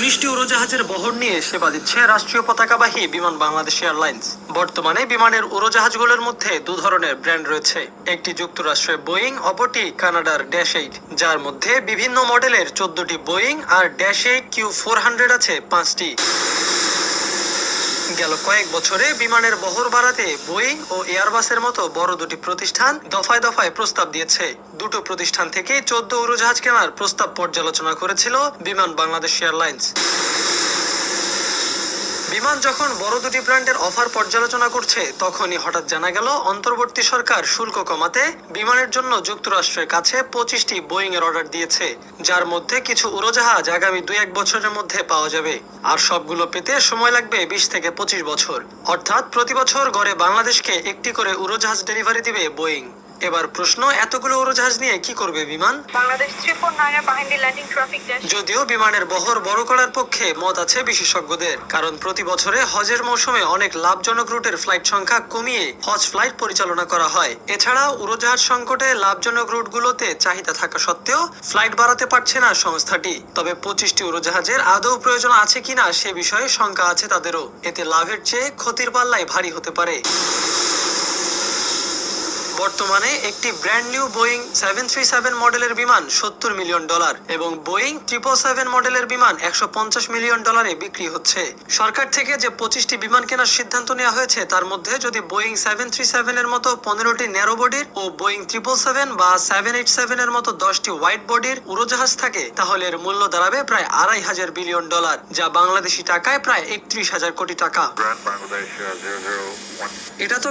19টি উড়োজাহাজের বহর নিয়ে সেবা দিচ্ছে রাষ্ট্রীয় পতাকাবাহী বিমান বাংলাদেশ এয়ারলাইন্স। বর্তমানে বিমানের উড়োজাহাজগুলোর মধ্যে দু ধরনের ব্র্যান্ড রয়েছে, একটি যুক্তরাষ্ট্রের বোয়িং, অপরটি কানাডার -8, যার মধ্যে বিভিন্ন মডেলের 14টি বোয়িং আর -8Q400 আছে 5টি। গেল কয়েক বছরে বিমানের বহর বাড়াতে বোয়িং ও এয়ারবাসের মতো বড় দুটি প্রতিষ্ঠান দফায় দফায় প্রস্তাব দিয়েছে। দুটো প্রতিষ্ঠান থেকে 14 উড়োজাহাজ কেনার প্রস্তাব পর্যালোচনা করেছিল বিমান বাংলাদেশ এয়ারলাইন্স। বিমান যখন বড় দুটি ব্র্যান্ডের অফার পর্যালোচনা করছে, তখনই হঠাৎ জানা গেল অন্তর্বর্তী সরকার শুল্ক কমাতে বিমানের জন্য যুক্তরাষ্ট্রের কাছে 25টি বোয়িং এর অর্ডার দিয়েছে, যার মধ্যে কিছু উড়োজাহাজ আগামী 2-1 বছরের মধ্যে পাওয়া যাবে। আর সবগুলো পেতে সময় লাগবে 20 থেকে 25 বছর। অর্থাৎ প্রতি বছর গড়ে বাংলাদেশকে একটি করে উড়োজাহাজ ডেলিভারি দিবে বোয়িং। এবার প্রশ্ন, এতগুলো উড়োজাহাজ নিয়ে কি করবে বিমান? বাংলাদেশ 349 এর behind the landing traffic dash। যদিও বিমানের বহর বড় করার পক্ষে মত আছে বিশেষজ্ঞদের, কারণ প্রতি বছরে হজের মৌসুমে অনেক লাভজনক রুটের ফ্লাইট সংখ্যা কমিয়ে হজ ফ্লাইট পরিচালনা করা হয়। এছাড়াও উড়োজাহাজ সংকটে লাভজনক রুটগুলোতে চাহিদা থাকা সত্ত্বেও ফ্লাইট বাড়াতে পারছে না সংস্থাটি। তবে 25টি উড়োজাহাজের আদৌ প্রয়োজন আছে কিনা সে বিষয়ে শঙ্কা আছে তাদেরও। এতে লাভের চেয়ে ক্ষতির পাল্লাই ভারী হতে পারে। বর্তমানে একটি ব্র্যান্ড নিউ বোয়িং 737 মডেলের বিমান $70 মিলিয়ন এবং বোয়িং 777 মডেলের বিমান $150 মিলিয়ন বিক্রি হচ্ছে। সরকার থেকে যে 25টি বিমান কেনার সিদ্ধান্ত নেওয়া হয়েছে, তার মধ্যে যদি বোয়িং 737 এর মতো 15টি ন্যারো বডির ও বোয়িং 777 বা 787 এর মতো 10টি ওয়াইড বডির উড়োজাহাজ থাকে, তাহলে এর মূল্য দাঁড়াবে প্রায় $2,500 বিলিয়ন, যা বাংলাদেশি টাকায় প্রায় 31,000 কোটি টাকা। এটা তো